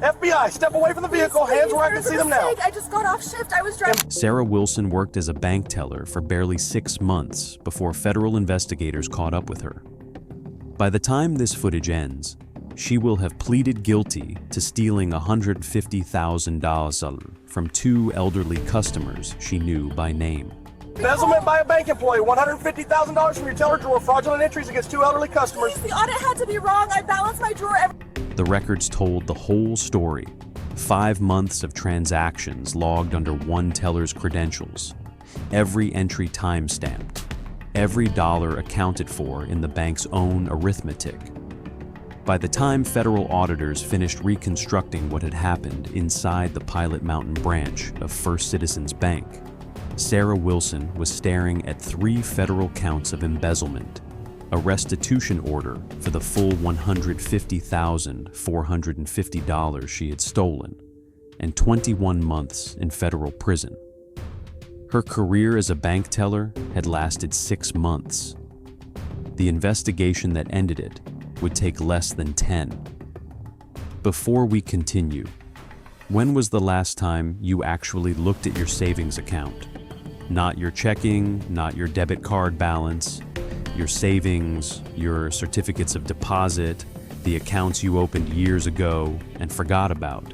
FBI, step away from the vehicle, hands where I can see them now. I just got off shift, I was driving. Sarah Wilson worked as a bank teller for barely 6 months before federal investigators caught up with her. By the time this footage ends, she will have pleaded guilty to stealing $150,000 from 2 elderly customers she knew by name. Embezzlement by a bank employee, $150,000 from your teller drawer, fraudulent entries against 2 elderly customers. The audit had to be wrong. I balanced my drawer every... The records told the whole story. 5 months of transactions logged under one teller's credentials. Every entry time-stamped. Every dollar accounted for in the bank's own arithmetic. By the time federal auditors finished reconstructing what had happened inside the Pilot Mountain branch of First Citizens Bank, Sarah Wilson was staring at 3 federal counts of embezzlement, a restitution order for the full $150,450 she had stolen, and 21 months in federal prison. Her career as a bank teller had lasted 6 months. The investigation that ended it would take less than 10. Before we continue, when was the last time you actually looked at your savings account? Not your checking, not your debit card balance, your savings, your certificates of deposit, the accounts you opened years ago and forgot about.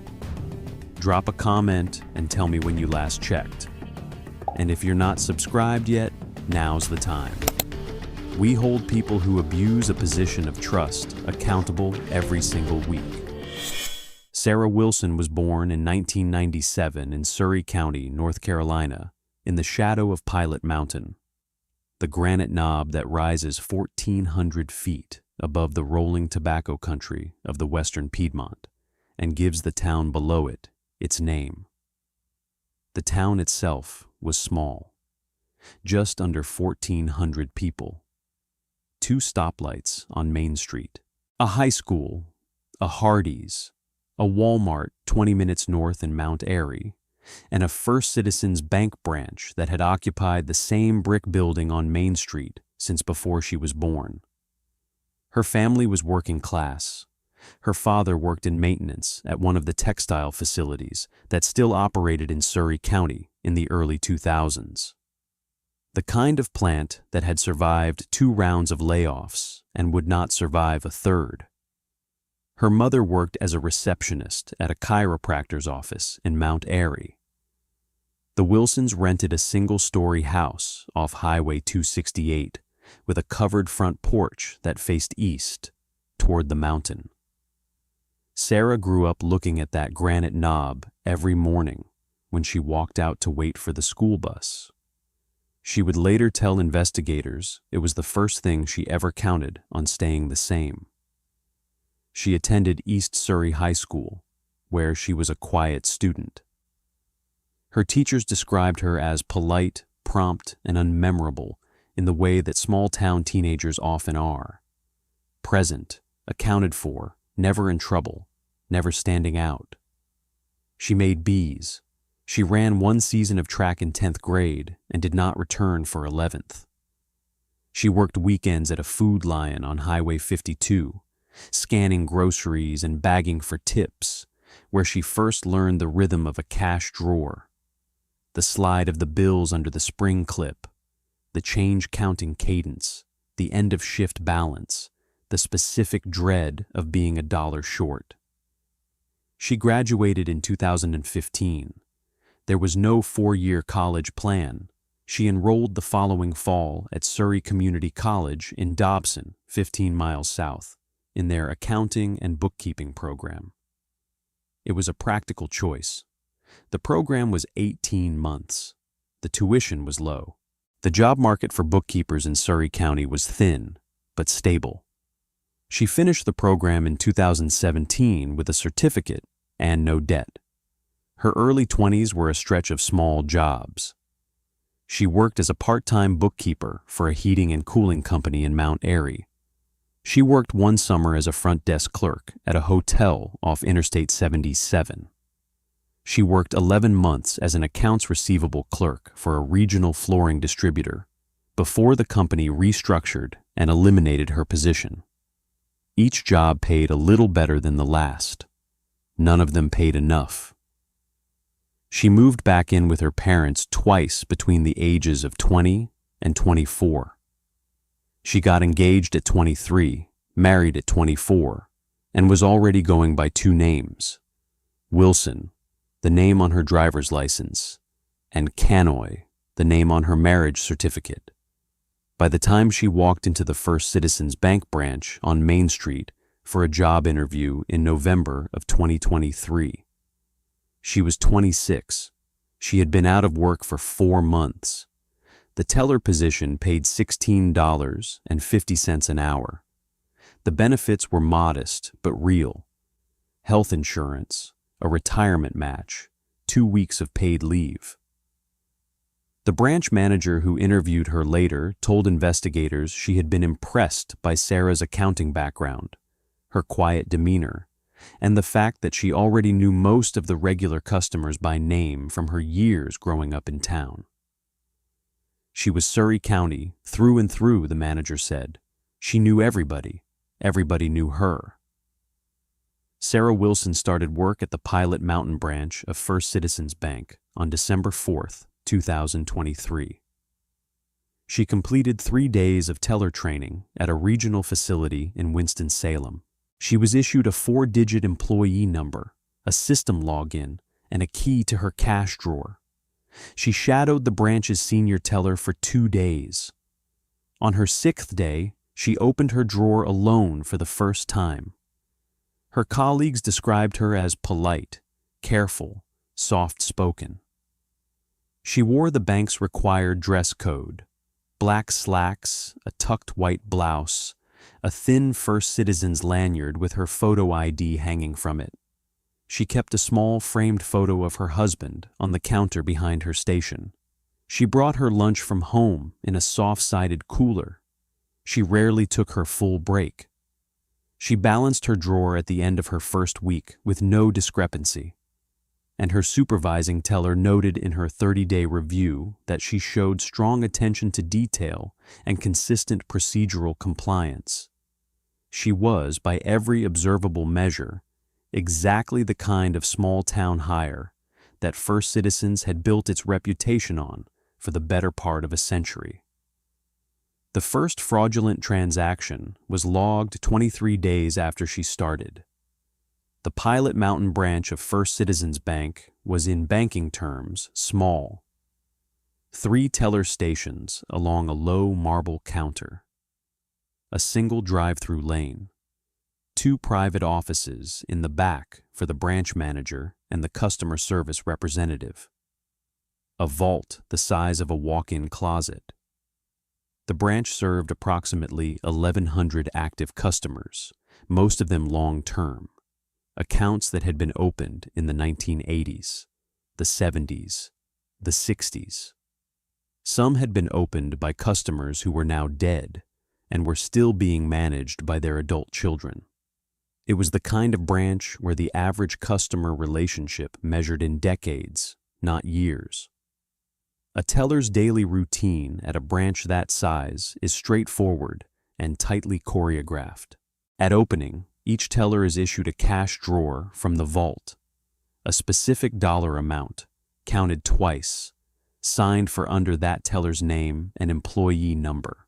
Drop a comment and tell me when you last checked. And if you're not subscribed yet, now's the time. We hold people who abuse a position of trust accountable every single week. Sarah Wilson was born in 1997 in Surry County, North Carolina, in the shadow of Pilot Mountain, the granite knob that rises 1,400 feet above the rolling tobacco country of the western Piedmont and gives the town below it its name. The town itself was small, just under 1,400 people. 2 stoplights on Main Street, a high school, a Hardee's, a Walmart 20 minutes north in Mount Airy, and a First Citizens Bank branch that had occupied the same brick building on Main Street since before she was born. Her family was working class. Her father worked in maintenance at one of the textile facilities that still operated in Surry County in the early 2000s. The kind of plant that had survived 2 rounds of layoffs and would not survive a third. Her mother worked as a receptionist at a chiropractor's office in Mount Airy. The Wilsons rented a single-story house off Highway 268 with a covered front porch that faced east toward the mountain. Sarah grew up looking at that granite knob every morning when she walked out to wait for the school bus. She would later tell investigators it was the first thing she ever counted on staying the same. She attended East Surry High School, where she was a quiet student. Her teachers described her as polite, prompt, and unmemorable in the way that small-town teenagers often are. Present, accounted for, never in trouble, never standing out. She made B's. She ran 1 season of track in 10th grade and did not return for 11th. She worked weekends at a Food Lion on Highway 52, scanning groceries and bagging for tips, where she first learned the rhythm of a cash drawer, the slide of the bills under the spring clip, the change-counting cadence, the end-of-shift balance, the specific dread of being $1 short. She graduated in 2015. There was no 4-year college plan. She enrolled the following fall at Surry Community College in Dobson, 15 miles south, in their accounting and bookkeeping program. It was a practical choice. The program was 18 months. The tuition was low. The job market for bookkeepers in Surry County was thin, but stable. She finished the program in 2017 with a certificate and no debt. Her early 20s were a stretch of small jobs. She worked as a part-time bookkeeper for a heating and cooling company in Mount Airy. She worked 1 summer as a front desk clerk at a hotel off Interstate 77. She worked 11 months as an accounts receivable clerk for a regional flooring distributor before the company restructured and eliminated her position. Each job paid a little better than the last. None of them paid enough. She moved back in with her parents twice between the ages of 20 and 24. She got engaged at 23, married at 24, and was already going by two names: Wilson, the name on her driver's license, and Cannoy, the name on her marriage certificate. By the time she walked into the First Citizens Bank branch on Main Street for a job interview in November of 2023, she was 26. She had been out of work for 4 months. The teller position paid $16.50 an hour. The benefits were modest but real: health insurance, a retirement match, 2 weeks of paid leave. The branch manager who interviewed her later told investigators she had been impressed by Sarah's accounting background, her quiet demeanor, and the fact that she already knew most of the regular customers by name from her years growing up in town. She was Surry County through and through, the manager said. She knew everybody. Everybody knew her. Sarah Wilson started work at the Pilot Mountain branch of First Citizens Bank on December 4th, 2023. She completed 3 days of teller training at a regional facility in Winston-Salem. She was issued a 4-digit employee number, a system login, and a key to her cash drawer. She shadowed the branch's senior teller for 2 days. On her 6th day, she opened her drawer alone for the first time. Her colleagues described her as polite, careful, soft-spoken. She wore the bank's required dress code: black slacks, a tucked white blouse, a thin First Citizens lanyard with her photo ID hanging from it. She kept a small framed photo of her husband on the counter behind her station. She brought her lunch from home in a soft-sided cooler. She rarely took her full break. She balanced her drawer at the end of her first week with no discrepancy, and her supervising teller noted in her 30-day review that she showed strong attention to detail and consistent procedural compliance. She was, by every observable measure, exactly the kind of small-town hire that First Citizens had built its reputation on for the better part of a century. The first fraudulent transaction was logged 23 days after she started. The Pilot Mountain branch of First Citizens Bank was, in banking terms, small. 3 teller stations along a low marble counter, a single drive-through lane, 2 private offices in the back for the branch manager and the customer service representative, a vault the size of a walk-in closet. The branch served approximately 1,100 active customers, most of them long-term, accounts that had been opened in the 1980s, the 70s, the 60s. Some had been opened by customers who were now dead and were still being managed by their adult children. It was the kind of branch where the average customer relationship measured in decades, not years. A teller's daily routine at a branch that size is straightforward and tightly choreographed. At opening, each teller is issued a cash drawer from the vault, a specific dollar amount, counted twice, signed for under that teller's name and employee number.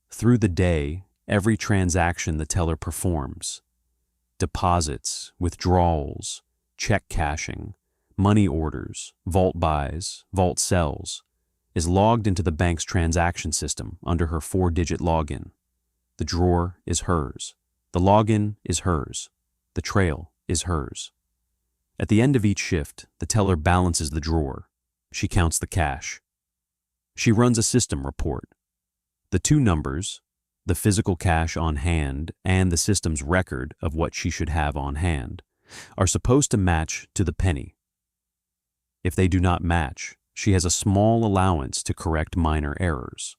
Through the day, every transaction the teller performs, deposits, withdrawals, check cashing, money orders, vault buys, vault sells, is logged into the bank's transaction system under her 4-digit login. The drawer is hers. The login is hers. The trail is hers. At the end of each shift, the teller balances the drawer. She counts the cash. She runs a system report. The 2 numbers, the physical cash on hand and the system's record of what she should have on hand, are supposed to match to the penny. If they do not match, she has a small allowance to correct minor errors.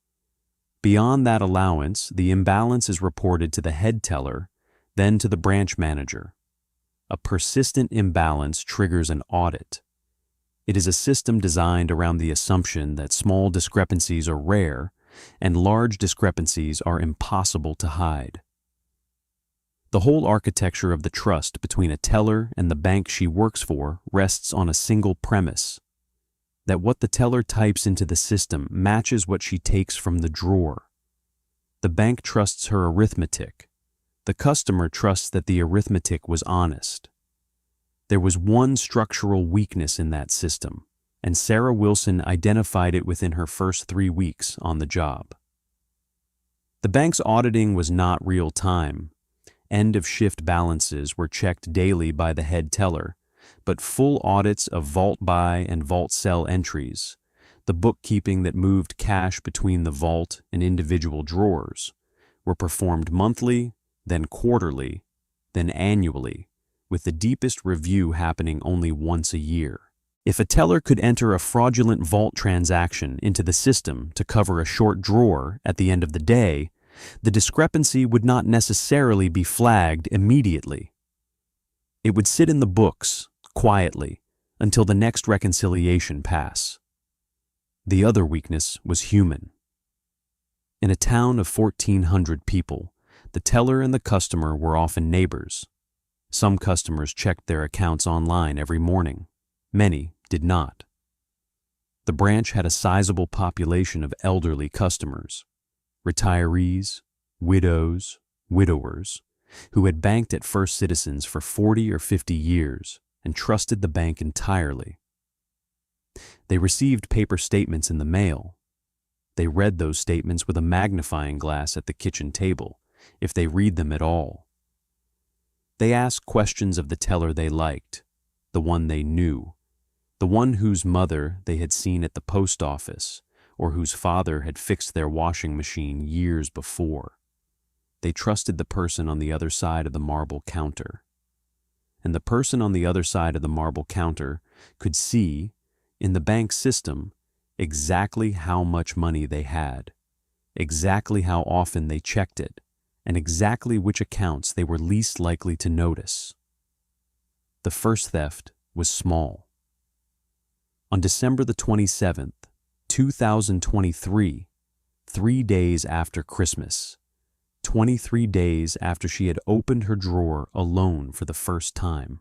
Beyond that allowance, the imbalance is reported to the head teller, then to the branch manager. A persistent imbalance triggers an audit. It is a system designed around the assumption that small discrepancies are rare and large discrepancies are impossible to hide. The whole architecture of the trust between a teller and the bank she works for rests on a single premise: that what the teller types into the system matches what she takes from the drawer. The bank trusts her arithmetic. The customer trusts that the arithmetic was honest. There was one structural weakness in that system, and Sarah Wilson identified it within her first 3 weeks on the job. The bank's auditing was not real-time. End-of-shift balances were checked daily by the head teller, but full audits of vault buy and vault sell entries, the bookkeeping that moved cash between the vault and individual drawers, were performed monthly, then quarterly, then annually, with the deepest review happening only once a year. If a teller could enter a fraudulent vault transaction into the system to cover a short drawer at the end of the day, the discrepancy would not necessarily be flagged immediately. It would sit in the books, quietly, until the next reconciliation pass. The other weakness was human. In a town of 1,400 people, the teller and the customer were often neighbors. Some customers checked their accounts online every morning. Many did not. The branch had a sizable population of elderly customers, retirees, widows, widowers, who had banked at First Citizens for 40 or 50 years and trusted the bank entirely. They received paper statements in the mail. They read those statements with a magnifying glass at the kitchen table, if they read them at all. They asked questions of the teller they liked, the one they knew, the one whose mother they had seen at the post office, or whose father had fixed their washing machine years before. They trusted the person on the other side of the marble counter. And the person on the other side of the marble counter could see, in the bank system, exactly how much money they had, exactly how often they checked it, and exactly which accounts they were least likely to notice. The first theft was small. On December the 27th, 2023, 3 days after Christmas, 23 days after she had opened her drawer alone for the first time,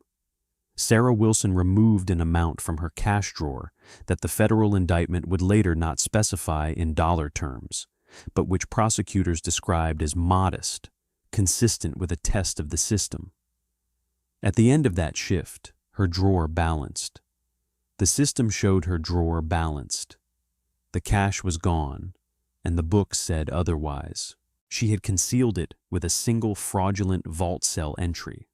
Sarah Wilson removed an amount from her cash drawer that the federal indictment would later not specify in dollar terms, but which prosecutors described as modest, consistent with a test of the system. At the end of that shift, her drawer balanced. The system showed her drawer balanced. The cash was gone, and the book said otherwise. She had concealed it with a single fraudulent vault sell entry.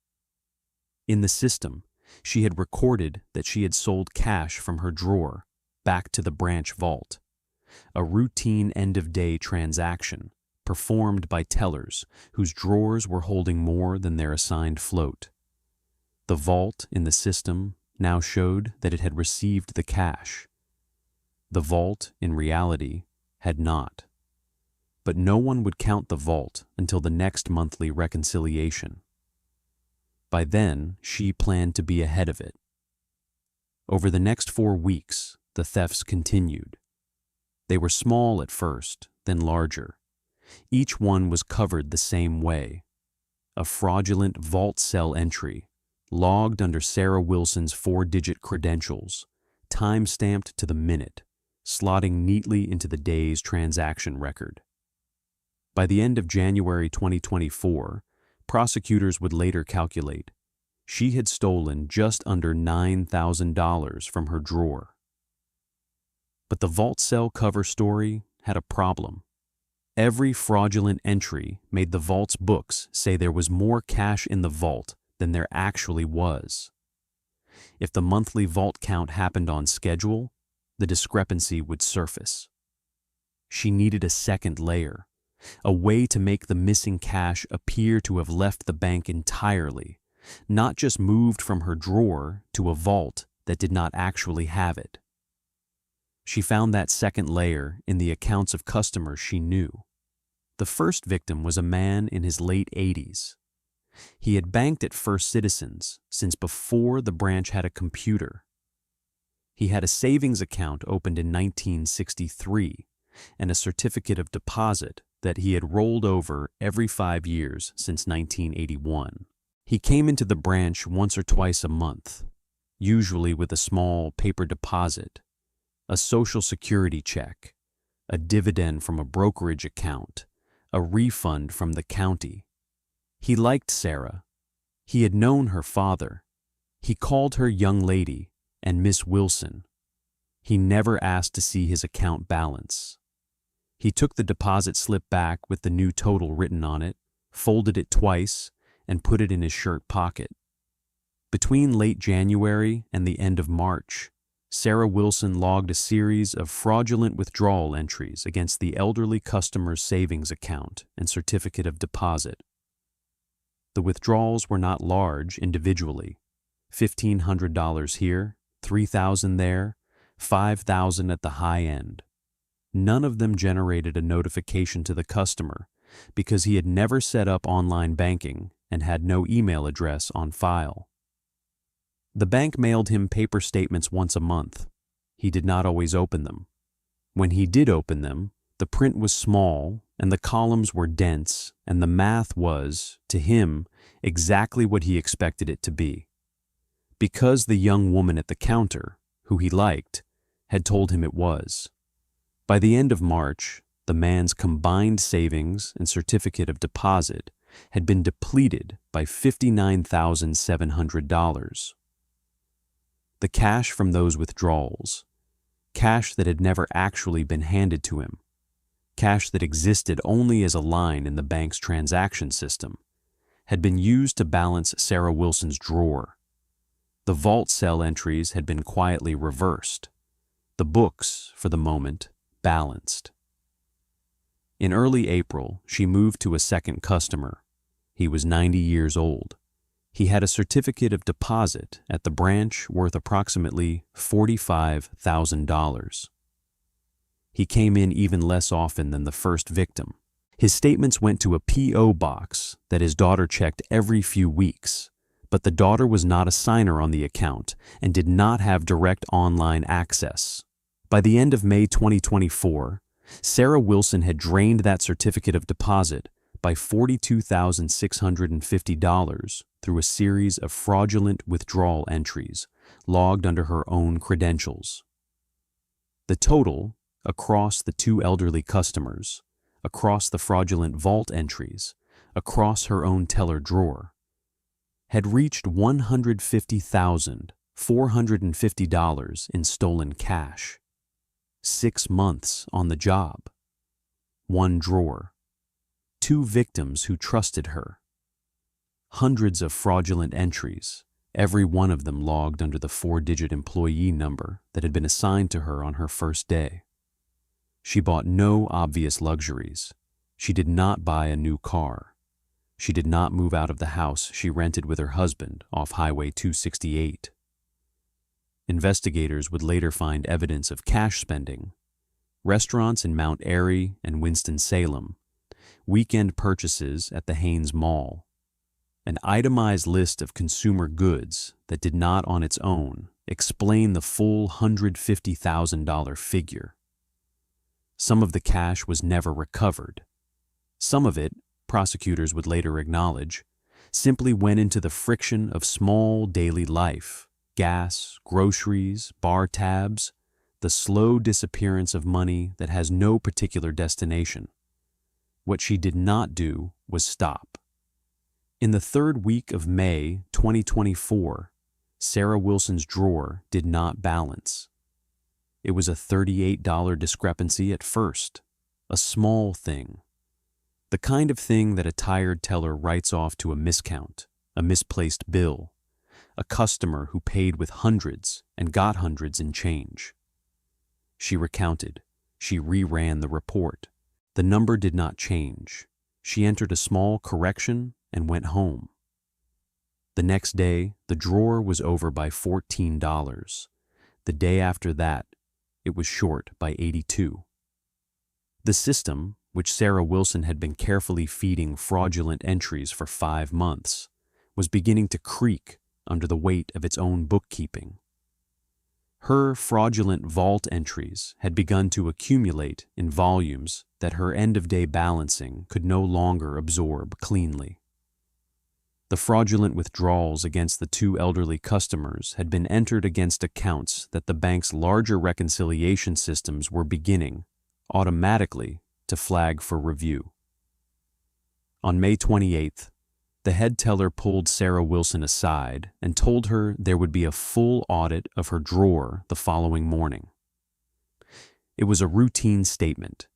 In the system, she had recorded that she had sold cash from her drawer back to the branch vault, a routine end-of-day transaction performed by tellers whose drawers were holding more than their assigned float. The vault in the system now showed that it had received the cash. The vault, in reality, had not. But no one would count the vault until the next monthly reconciliation. By then, she planned to be ahead of it. Over the next 4 weeks, the thefts continued. They were small at first, then larger. Each one was covered the same way. A fraudulent vault sell entry, logged under Sarah Wilson's 4-digit credentials, time-stamped to the minute, slotting neatly into the day's transaction record. By the end of January 2024, prosecutors would later calculate she had stolen just under $9,000 from her drawer. But the vault sell cover story had a problem. Every fraudulent entry made the vault's books say there was more cash in the vault than there actually was. If the monthly vault count happened on schedule, the discrepancy would surface. She needed a second layer, a way to make the missing cash appear to have left the bank entirely, not just moved from her drawer to a vault that did not actually have it. She found that second layer in the accounts of customers she knew. The first victim was a man in his late 80s. He had banked at First Citizens since before the branch had a computer. He had a savings account opened in 1963 and a certificate of deposit that he had rolled over every 5 years since 1981. He came into the branch once or twice a month, usually with a small paper deposit, a Social Security check, a dividend from a brokerage account, a refund from the county. He liked Sarah. He had known her father. He called her young lady and Miss Wilson. He never asked to see his account balance. He took the deposit slip back with the new total written on it, folded it twice, and put it in his shirt pocket. Between late January and the end of March, Sarah Wilson logged a series of fraudulent withdrawal entries against the elderly customer's savings account and certificate of deposit. The withdrawals were not large individually. $1,500 here, $3,000 there, $5,000 at the high end. None of them generated a notification to the customer because he had never set up online banking and had no email address on file. The bank mailed him paper statements once a month. He did not always open them. When he did open them, the print was small and the columns were dense, and the math was, to him, exactly what he expected it to be. Because the young woman at the counter, who he liked, had told him it was. By the end of March, the man's combined savings and certificate of deposit had been depleted by $59,700. The cash from those withdrawals, cash that had never actually been handed to him, cash that existed only as a line in the bank's transaction system, had been used to balance Sarah Wilson's drawer. The vault cell entries had been quietly reversed. The books, for the moment, balanced. In early April, she moved to a second customer. He was 90 years old. He had a certificate of deposit at the branch worth approximately $45,000. He came in even less often than the first victim. His statements went to a P.O. box that his daughter checked every few weeks, but the daughter was not a signer on the account and did not have direct online access. By the end of May 2024, Sarah Wilson had drained that certificate of deposit by $42,650 through a series of fraudulent withdrawal entries logged under her own credentials. The total, across the two elderly customers, across the fraudulent vault entries, across her own teller drawer, had reached $150,450 in stolen cash. 6 months on the job. 1 drawer. 2 victims who trusted her. Hundreds of fraudulent entries, every one of them logged under the 4-digit employee number that had been assigned to her on her first day. She bought no obvious luxuries. She did not buy a new car. She did not move out of the house she rented with her husband off Highway 268. Investigators would later find evidence of cash spending, restaurants in Mount Airy and Winston-Salem, weekend purchases at the Haynes Mall, an itemized list of consumer goods that did not on its own explain the full $150,000 figure. Some of the cash was never recovered. Some of it, prosecutors would later acknowledge, simply went into the friction of small daily life, gas, groceries, bar tabs, the slow disappearance of money that has no particular destination. What she did not do was stop. In the 3rd week of May 2024, Sarah Wilson's drawer did not balance. It was a $38 discrepancy at first, a small thing. The kind of thing that a tired teller writes off to a miscount, a misplaced bill, a customer who paid with hundreds and got hundreds in change. She recounted. She reran the report. The number did not change. She entered a small correction and went home. The next day, the drawer was over by $14. The day after that, it was short by $82. The system, which Sarah Wilson had been carefully feeding fraudulent entries for 5 months, was beginning to creak under the weight of its own bookkeeping. Her fraudulent vault entries had begun to accumulate in volumes that her end-of-day balancing could no longer absorb cleanly. The fraudulent withdrawals against the two elderly customers had been entered against accounts that the bank's larger reconciliation systems were beginning, automatically, to flag for review. On May 28th, the head teller pulled Sarah Wilson aside and told her there would be a full audit of her drawer the following morning. It was a routine statement,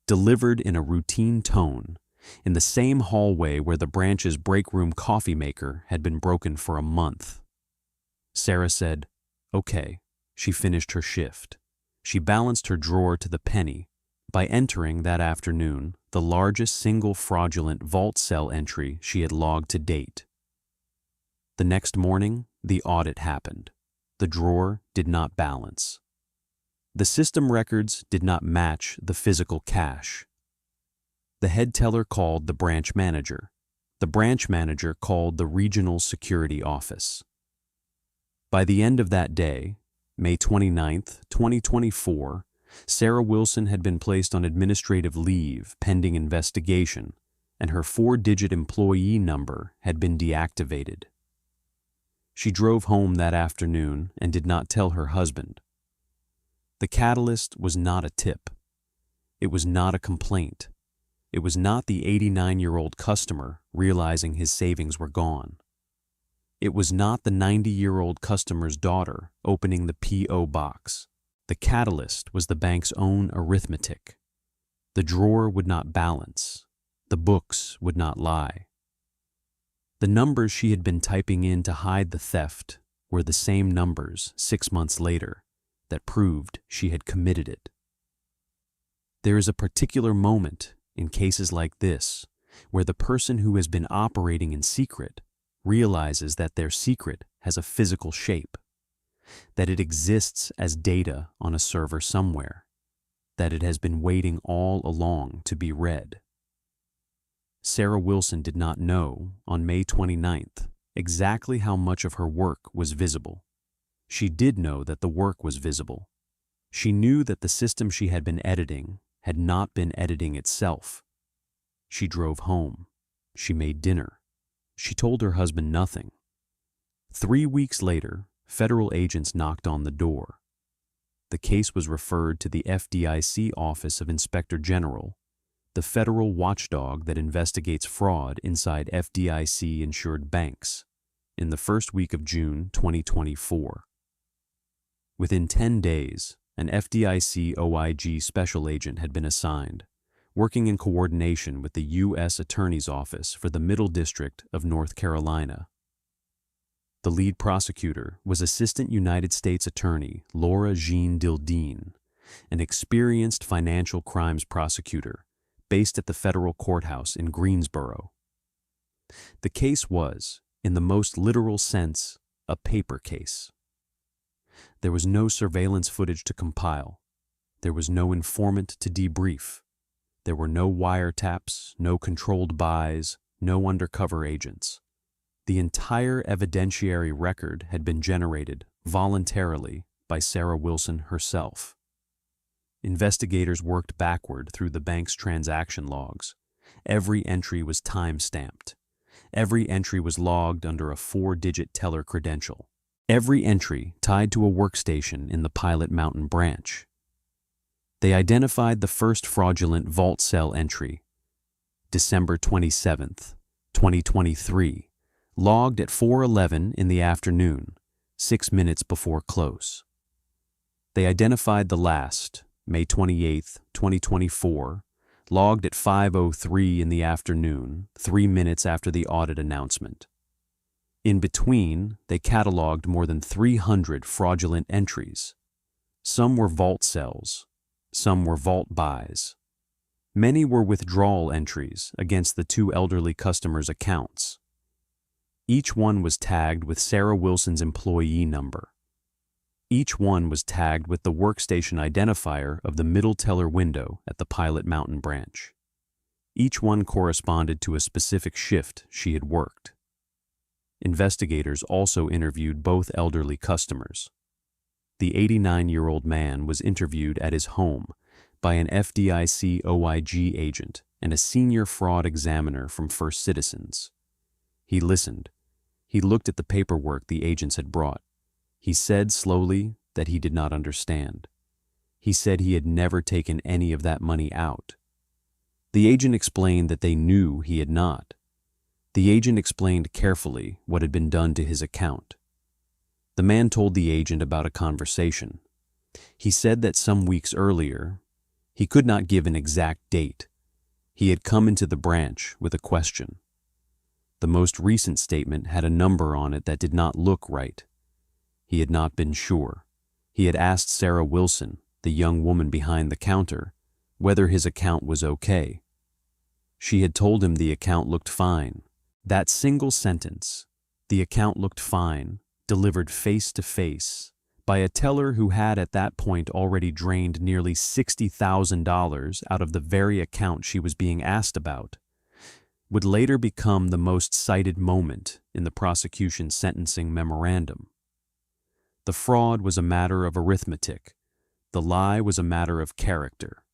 delivered in a routine tone, in the same hallway where the branch's break-room coffee maker had been broken for a month. Sarah said, "Okay." She finished her shift. She balanced her drawer to the penny by entering that afternoon the largest single fraudulent vault cell entry she had logged to date. The next morning, the audit happened. The drawer did not balance. The system records did not match the physical cash. The head teller called the branch manager. The branch manager called the regional security office. By the end of that day, May 29th, 2024, Sarah Wilson had been placed on administrative leave pending investigation, and her 4-digit employee number had been deactivated. She drove home that afternoon and did not tell her husband. The catalyst was not a tip. It was not a complaint. It was not the 89-year-old customer realizing his savings were gone. It was not the 90-year-old customer's daughter opening the P.O. box. The catalyst was the bank's own arithmetic. The drawer would not balance. The books would not lie. The numbers she had been typing in to hide the theft were the same numbers 6 months later that proved she had committed it. There is a particular moment in cases like this where the person who has been operating in secret realizes that their secret has a physical shape, that it exists as data on a server somewhere, that it has been waiting all along to be read. Sarah Wilson did not know, on May 29th, exactly how much of her work was visible. She did know that the work was visible. She knew that the system she had been editing had not been editing itself. She drove home. She made dinner. She told her husband nothing. 3 weeks later, federal agents knocked on the door. The case was referred to the FDIC Office of Inspector General, the federal watchdog that investigates fraud inside FDIC-insured banks, in the first week of June 2024. Within 10 days, an FDIC OIG special agent had been assigned, working in coordination with the U.S. Attorney's Office for the Middle District of North Carolina. The lead prosecutor was Assistant United States Attorney Laura Jean Dildeen, an experienced financial crimes prosecutor based at the federal courthouse in Greensboro. The case was, in the most literal sense, a paper case. There was no surveillance footage to compile. There was no informant to debrief. There were no wiretaps, no controlled buys, no undercover agents. The entire evidentiary record had been generated voluntarily by Sarah Wilson herself. Investigators worked backward through the bank's transaction logs. Every entry was time-stamped. Every entry was logged under a 4-digit teller credential. Every entry tied to a workstation in the Pilot Mountain branch. They identified the first fraudulent vault cell entry, December 27th, 2023, logged at 4:11 in the afternoon, 6 minutes before close. They identified the last, May 28th, 2024, logged at 5:03 in the afternoon, 3 minutes after the audit announcement. In between, they cataloged more than 300 fraudulent entries. Some were vault cells, some were vault buys. Many were withdrawal entries against the two elderly customers' accounts. Each one was tagged with Sarah Wilson's employee number. Each one was tagged with the workstation identifier of the middle teller window at the Pilot Mountain branch. Each one corresponded to a specific shift she had worked. Investigators also interviewed both elderly customers. The 89-year-old man was interviewed at his home, by an FDIC OIG agent and a senior fraud examiner from First Citizens. He listened. He looked at the paperwork the agents had brought. He said slowly that he did not understand. He said he had never taken any of that money out. The agent explained that they knew he had not. The agent explained carefully what had been done to his account. The man told the agent about a conversation. He said that some weeks earlier, he could not give an exact date, he had come into the branch with a question. The most recent statement had a number on it that did not look right. He had not been sure. He had asked Sarah Wilson, the young woman behind the counter, whether his account was okay. She had told him the account looked fine. That single sentence, "the account looked fine," delivered face to face by a teller who had at that point already drained nearly $60,000 out of the very account she was being asked about, would later become the most cited moment in the prosecution's sentencing memorandum. The fraud was a matter of arithmetic. The lie was a matter of character.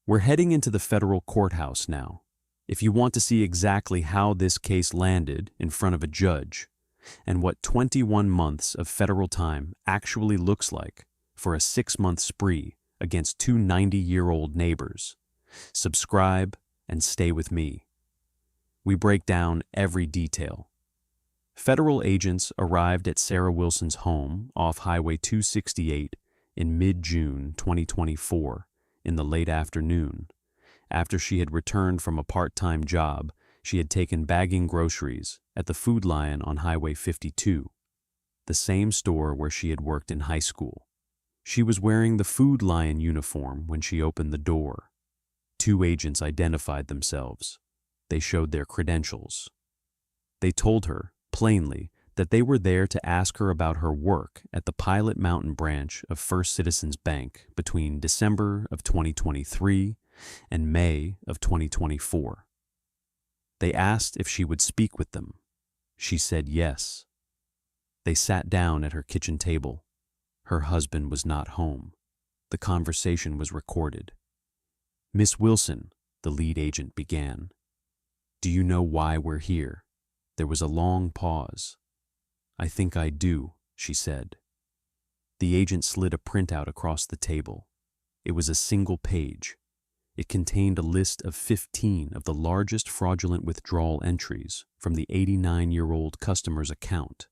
We're heading into the federal courthouse now. If you want to see exactly how this case landed in front of a judge, and what 21 months of federal time actually looks like for a 6-month spree against two 90-year-old neighbors, subscribe and stay with me. We break down every detail. Federal agents arrived at Sarah Wilson's home off Highway 268 in mid-June 2024 in the late afternoon, after she had returned from a part-time job she had taken bagging groceries at the Food Lion on Highway 52, the same store where she had worked in high school. She was wearing the Food Lion uniform when she opened the door. 2 agents identified themselves. They showed their credentials. They told her, plainly, that they were there to ask her about her work at the Pilot Mountain branch of First Citizens Bank between December of 2023 and May of 2024. They asked if she would speak with them. She said yes. They sat down at her kitchen table. Her husband was not home. The conversation was recorded. "Miss Wilson," the lead agent began, "do you know why we're here?" There was a long pause. "I think I do," she said. The agent slid a printout across the table. It was a single page. It contained a list of 15 of the largest fraudulent withdrawal entries from the 89-year-old customer's account.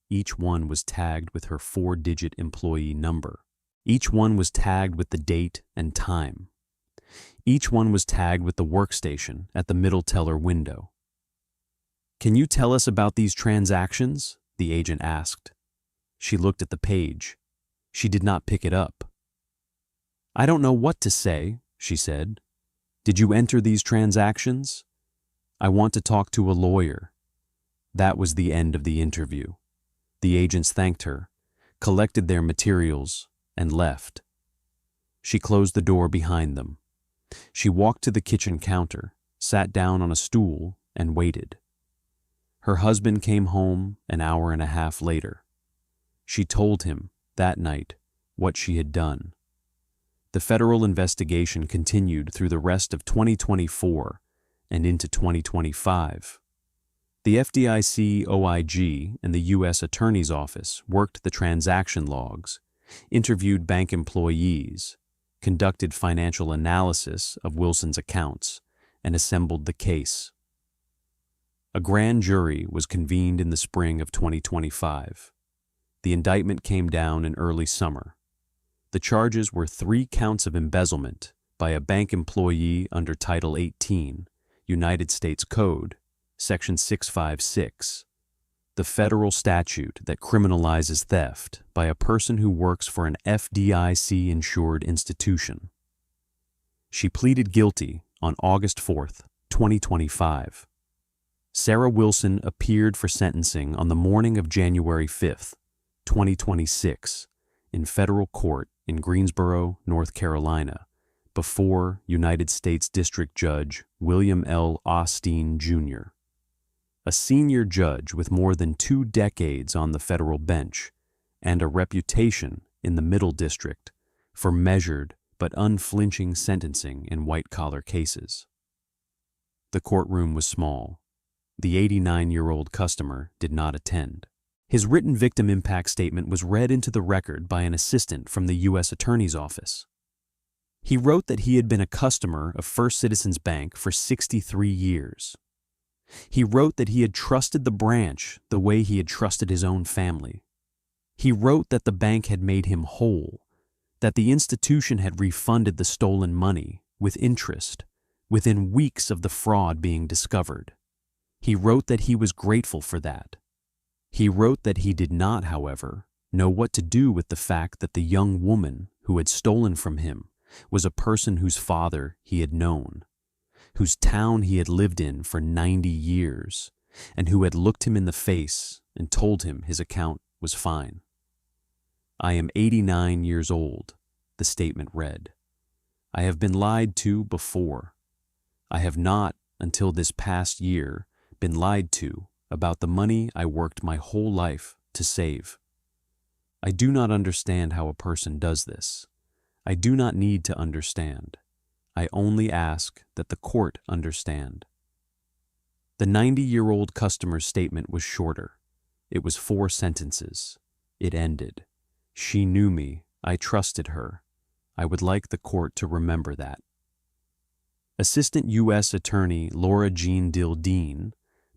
Each one was tagged with her 4-digit employee number. Each one was tagged with the date and time. Each one was tagged with the workstation at the middle teller window. "Can you tell us about these transactions?" the agent asked. She looked at the page. She did not pick it up. "I don't know what to say," she said. "Did you enter these transactions? I want to talk to a lawyer." That was the end of the interview. The agents thanked her, collected their materials, and left. She closed the door behind them. She walked to the kitchen counter, sat down on a stool, and waited. Her husband came home an hour and a half later. She told him, that night, what she had done. The federal investigation continued through the rest of 2024 and into 2025. The FDIC OIG and the U.S. Attorney's Office worked the transaction logs, interviewed bank employees, conducted financial analysis of Wilson's accounts, and assembled the case. A grand jury was convened in the spring of 2025. The indictment came down in early summer. The charges were 3 counts of embezzlement by a bank employee under Title 18, United States Code, Section 656, the federal statute that criminalizes theft by a person who works for an FDIC-insured institution. She pleaded guilty on August 4th, 2025. Sarah Wilson appeared for sentencing on the morning of January 5th, 2026, in federal court in Greensboro, North Carolina, before United States District Judge William L. Osteen Jr., a senior judge with more than 2 decades on the federal bench and a reputation in the Middle District for measured, but unflinching sentencing in white-collar cases. The courtroom was small. The 89-year-old customer did not attend. His written victim impact statement was read into the record by an assistant from the U.S. Attorney's Office. He wrote that he had been a customer of First Citizens Bank for 63 years. He wrote that he had trusted the branch the way he had trusted his own family. He wrote that the bank had made him whole, that the institution had refunded the stolen money with interest within weeks of the fraud being discovered. He wrote that he was grateful for that. He wrote that he did not, however, know what to do with the fact that the young woman who had stolen from him was a person whose father he had known, whose town he had lived in for 90 years, and who had looked him in the face and told him his account was fine. "I am 89 years old," the statement read. "I have been lied to before. I have not, until this past year, been lied to about the money I worked my whole life to save. I do not understand how a person does this. I do not need to understand. I only ask that the court understand." The 90-year-old customer's statement was shorter. It was 4 sentences. It ended. "She knew me. I trusted her. I would like the court to remember that." Assistant U.S. Attorney Laura Jean Dildeen,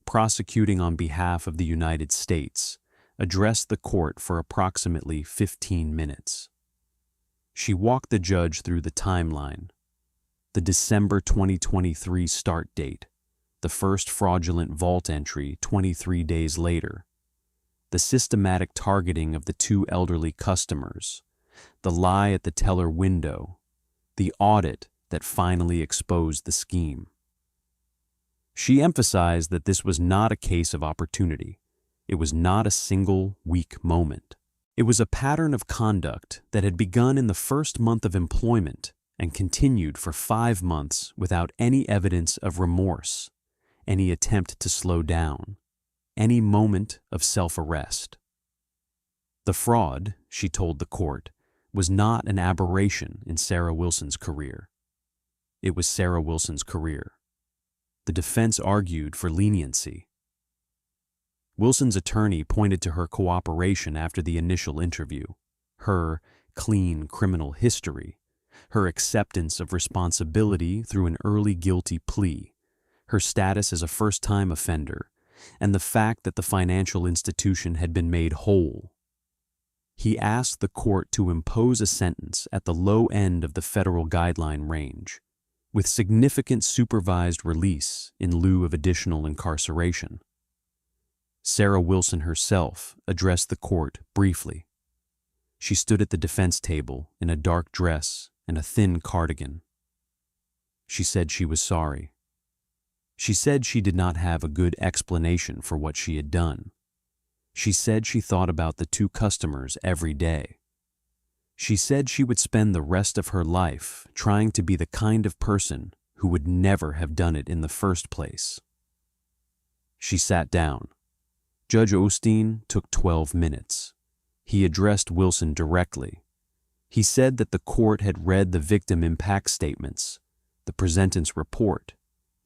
prosecuting on behalf of the United States, addressed the court for approximately 15 minutes. She walked the judge through the timeline: the December 2023 start date, the first fraudulent vault entry 23 days later, the systematic targeting of the 2 elderly customers, the lie at the teller window, the audit that finally exposed the scheme. She emphasized that this was not a case of opportunity. It was not a single weak moment. It was a pattern of conduct that had begun in the first month of employment and continued for 5 months without any evidence of remorse, any attempt to slow down, any moment of self-arrest. The fraud, she told the court, was not an aberration in Sarah Wilson's career. It was Sarah Wilson's career. The defense argued for leniency. Wilson's attorney pointed to her cooperation after the initial interview, her clean criminal history, her acceptance of responsibility through an early guilty plea, her status as a first-time offender, and the fact that the financial institution had been made whole. He asked the court to impose a sentence at the low end of the federal guideline range, with significant supervised release in lieu of additional incarceration. Sarah Wilson herself addressed the court briefly. She stood at the defense table in a dark dress and a thin cardigan. She said she was sorry. She said she did not have a good explanation for what she had done. She said she thought about the 2 customers every day. She said she would spend the rest of her life trying to be the kind of person who would never have done it in the first place. She sat down. Judge Osteen took 12 minutes. He addressed Wilson directly. He said that the court had read the victim impact statements, the presentence report,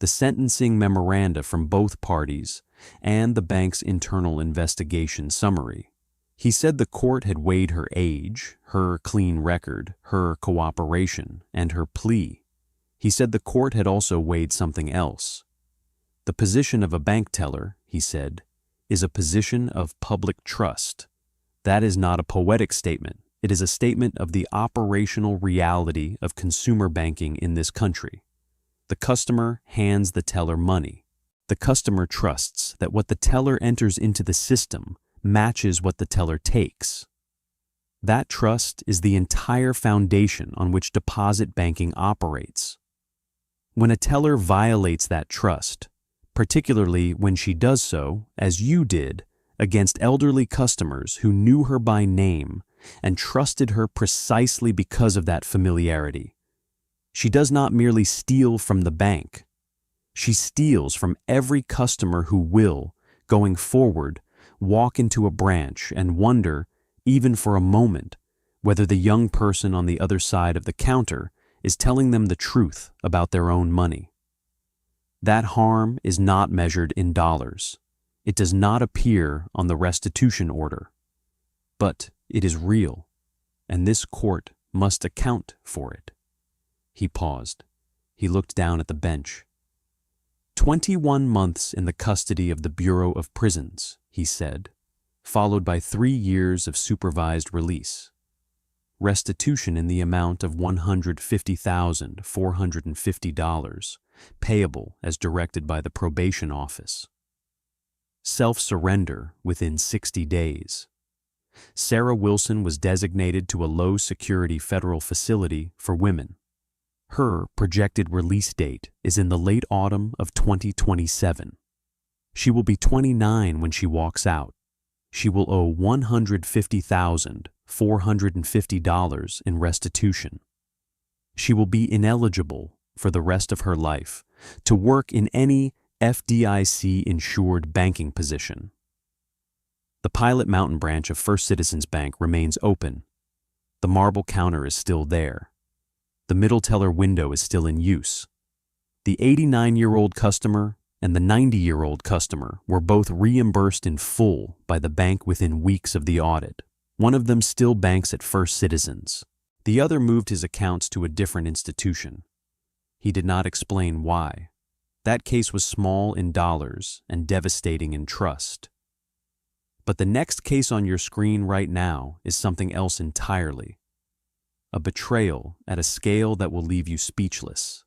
the sentencing memoranda from both parties, and the bank's internal investigation summary. He said the court had weighed her age, her clean record, her cooperation, and her plea. He said the court had also weighed something else. The position of a bank teller, he said, is a position of public trust. That is not a poetic statement. It is a statement of the operational reality of consumer banking in this country. The customer hands the teller money. The customer trusts that what the teller enters into the system matches what the teller takes. That trust is the entire foundation on which deposit banking operates. When a teller violates that trust, particularly when she does so, as you did, against elderly customers who knew her by name and trusted her precisely because of that familiarity, she does not merely steal from the bank. She steals from every customer who will, going forward, walk into a branch and wonder, even for a moment, whether the young person on the other side of the counter is telling them the truth about their own money. That harm is not measured in dollars. It does not appear on the restitution order. But it is real, and this court must account for it. He paused. He looked down at the bench. 21 months in the custody of the Bureau of Prisons, he said, followed by 3 years of supervised release. Restitution in the amount of $150,450, payable as directed by the probation office. Self-surrender within 60 days. Sarah Wilson was designated to a low-security federal facility for women. Her projected release date is in the late autumn of 2027. She will be 29 when she walks out. She will owe $150,450 in restitution. She will be ineligible for the rest of her life to work in any FDIC-insured banking position. The Pilot Mountain branch of First Citizens Bank remains open. The marble counter is still there. The middle teller window is still in use. The 89-year-old customer and the 90-year-old customer were both reimbursed in full by the bank within weeks of the audit. One of them still banks at First Citizens. The other moved his accounts to a different institution. He did not explain why. That case was small in dollars and devastating in trust. But the next case on your screen right now is something else entirely. A betrayal at a scale that will leave you speechless.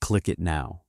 Click it now.